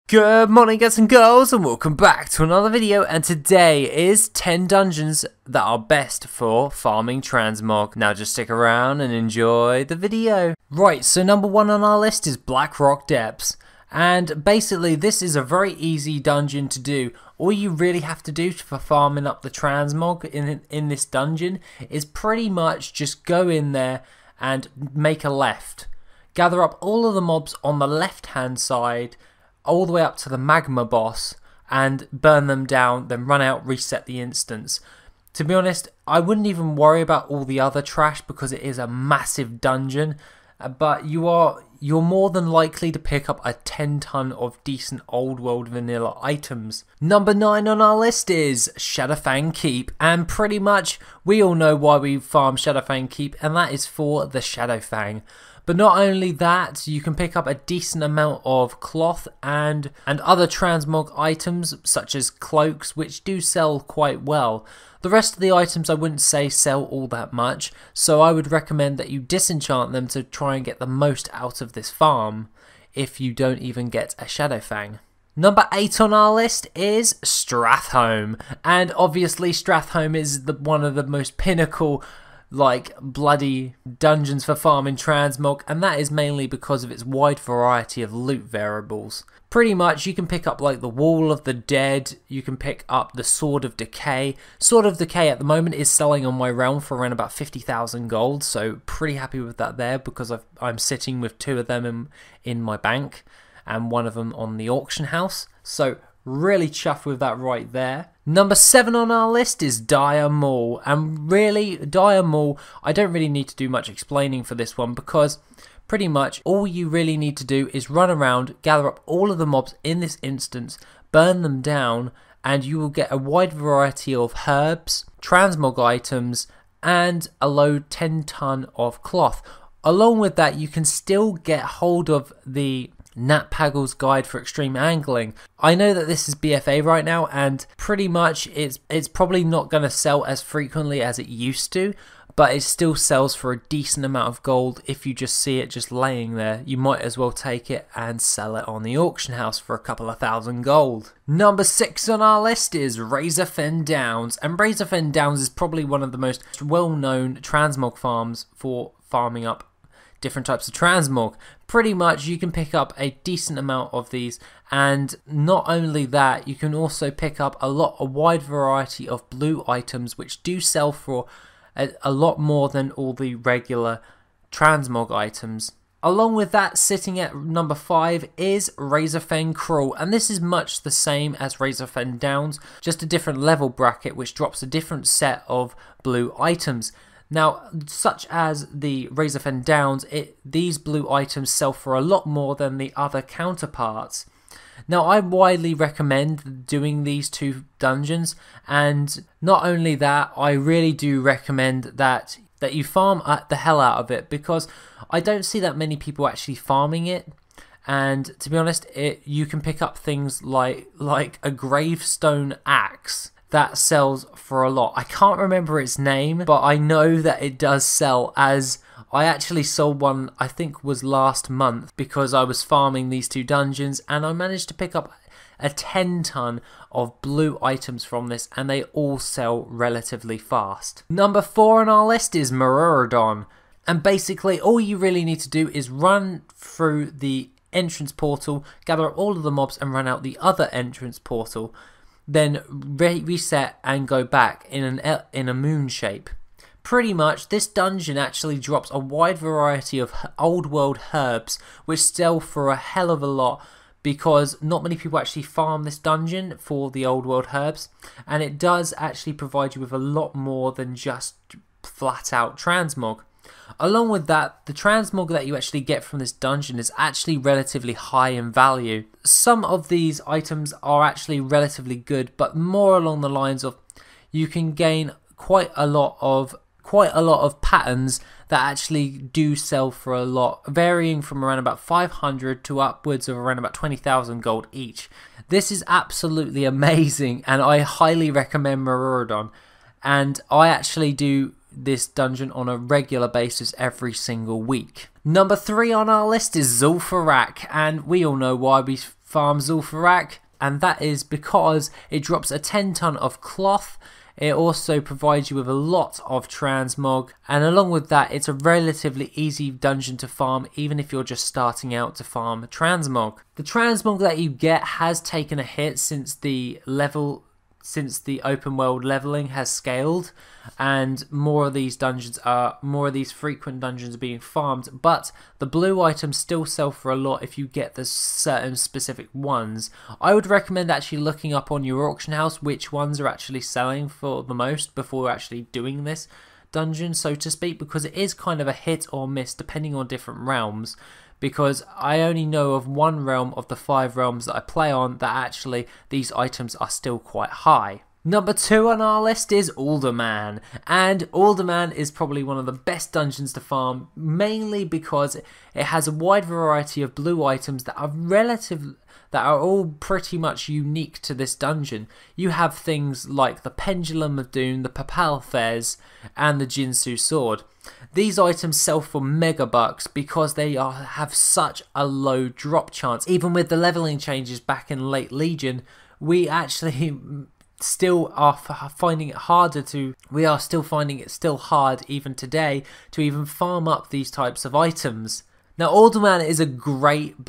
Good morning guys and girls, and welcome back to another video, and today is 10 dungeons that are best for farming Transmog. Now just stick around and enjoy the video. Right, so number 1 on our list is BLACKROCK Depths, and basically this is a very easy dungeon to do. All you really have to do for farming up the Transmog in this dungeon is pretty much just go in there and make a left. Gather up all of the mobs on the left hand side, all the way up to the magma boss, and burn them down, then run out, reset the instance. To be honest, I wouldn't even worry about all the other trash because it is a massive dungeon, but you're more than likely to pick up a 10 ton of decent old world vanilla items. Number 9 on our list is SHADOWFANG Keep, and pretty much we all know why we farm SHADOWFANG Keep, and that is for the SHADOWFANG. But not only that, you can pick up a decent amount of cloth and other transmog items such as cloaks, which do sell quite well. The rest of the items I wouldn't say sell all that much, so I would recommend that you disenchant them to try and get the most out of this farm if you don't even get a SHADOWFANG. Number 8 on our list is STRATHOLME, and obviously STRATHOLME is one of the most pinnacle bloody dungeons for farming Transmog, and that is mainly because of its wide variety of loot variables. Pretty much you can pick up like the Wall of the Dead, you can pick up the Sword of Decay. Sword of Decay at the moment is selling on my realm for around about 50,000 gold, so pretty happy with that there because I'm sitting with 2 of them in my bank and 1 of them on the auction house, so really chuffed with that right there. Number 7 on our list is MAUL, and really MAUL, I don't really need to do much explaining for this one because pretty much all you really need to do is run around, gather up all of the mobs in this instance, burn them down, and you will get a wide variety of herbs, transmog items, and a low 10 ton of cloth. Along with that, you can still get hold of the Nat Pagel's Guide for Extreme Angling. I know that this is BFA right now, and pretty much it's probably not going to sell as frequently as it used to, but it still sells for a decent amount of gold. If you just see it just laying there, you might as well take it and sell it on the auction house for a couple of thousand gold. Number 6 on our list is RAZORFEN Downs, and RAZORFEN Downs is probably one of the most well-known transmog farms for farming up different types of transmog. Pretty much you can pick up a decent amount of these, and not only that, you can also pick up a wide variety of blue items which do sell for a lot more than all the regular transmog items. Along with that, sitting at number 5 is RAZORFEN KRAUL, and this is much the same as RAZORFEN Downs, just a different level bracket which drops a different set of blue items. Now, such as the RAZORFEN Downs, these blue items sell for a lot more than the other counterparts. Now, I widely recommend doing these 2 dungeons, and not only that, I really do recommend that you farm the hell out of it, because I don't see that many people actually farming it. And to be honest, you can pick up things like a gravestone axe that sells for a lot. I can't remember its name, but I know that it does sell, as I actually sold one, I think was last month, because I was farming these 2 dungeons and I managed to pick up a 10 ton of blue items from this, and they all sell relatively fast. Number 4 on our list is MAURADON, and basically all you really need to do is run through the entrance portal, gather up all of the mobs and run out the other entrance portal, then reset and go back in a moon shape. Pretty much this dungeon actually drops a wide variety of old world herbs which sell for a hell of a lot, because not many people actually farm this dungeon for the old world herbs, and it does actually provide you with a lot more than just flat out transmog. Along with that, the transmog that you actually get from this dungeon is actually relatively high in value. Some of these items are actually relatively good, but more along the lines of you can gain quite a lot of patterns that actually do sell for a lot, varying from around about 500 to upwards of around about 20,000 gold each. This is absolutely amazing, and I highly recommend MAURADON, and I actually do this dungeon on a regular basis every single week. Number 3 on our list is FARRAK, and we all know why we farm FARRAK, and that is because it drops a 10 ton of cloth. It also provides you with a lot of transmog, and along with that, it's a relatively easy dungeon to farm even if you're just starting out to farm transmog. The transmog that you get has taken a hit since the open world leveling has scaled, and more of these frequent dungeons are being farmed, but the blue items still sell for a lot if you get the certain specific ones. I would recommend actually looking up on your auction house which ones are actually selling for the most before actually doing this dungeon, so to speak, because it is kind of a hit or miss depending on different realms. Because I only know of one realm of the 5 realms that I play on that actually these items are still quite high. Number 2 on our list is ULDAMAN, and ULDAMAN is probably one of the best dungeons to farm, mainly because it has a wide variety of blue items that are all pretty much unique to this dungeon. You have things like the Pendulum of Doom, the Papal Fez, and the Jinsu Sword. These items sell for mega bucks because they have such a low drop chance. Even with the leveling changes back in late Legion, we actually still are finding it harder to, we are still finding it still hard even today to even farm up these types of items. Now ULDAMAN is a great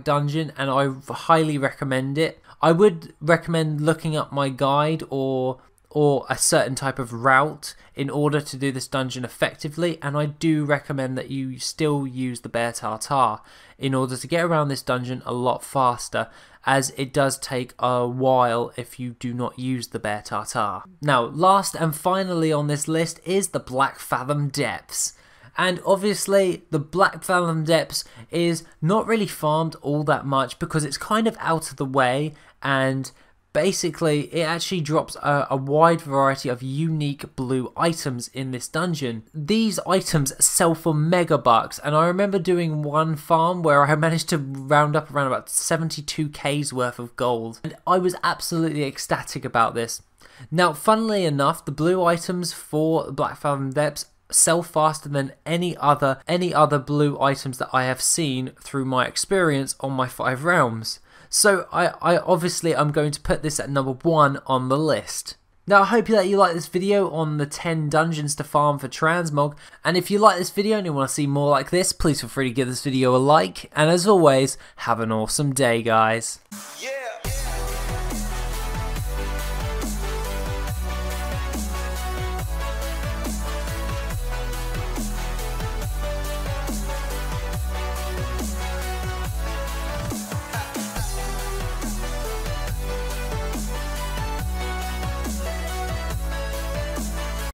dungeon, and I highly recommend it. I would recommend looking up my guide or a certain type of route in order to do this dungeon effectively, and I do recommend that you still use the Bear Tartar in order to get around this dungeon a lot faster, as it does take a while if you do not use the Bear Tartar. Now last and finally on this list is the BLACKFATHOM Depths. And obviously the BLACKFATHOM Depths is not really farmed all that much because it's kind of out of the way, and basically it actually drops a wide variety of unique blue items in this dungeon. These items sell for mega bucks, and I remember doing one farm where I managed to round up around about 72k's worth of gold, and I was absolutely ecstatic about this. Now funnily enough, the blue items for BLACKFATHOM Depths sell faster than any other blue items that I have seen through my experience on my 5 realms. So I obviously I'm going to put this at number 1 on the list. Now I hope that you like this video on the 10 dungeons to farm for transmog, and if you like this video and you want to see more like this, please feel free to give this video a like, and as always, have an awesome day guys. Yeah.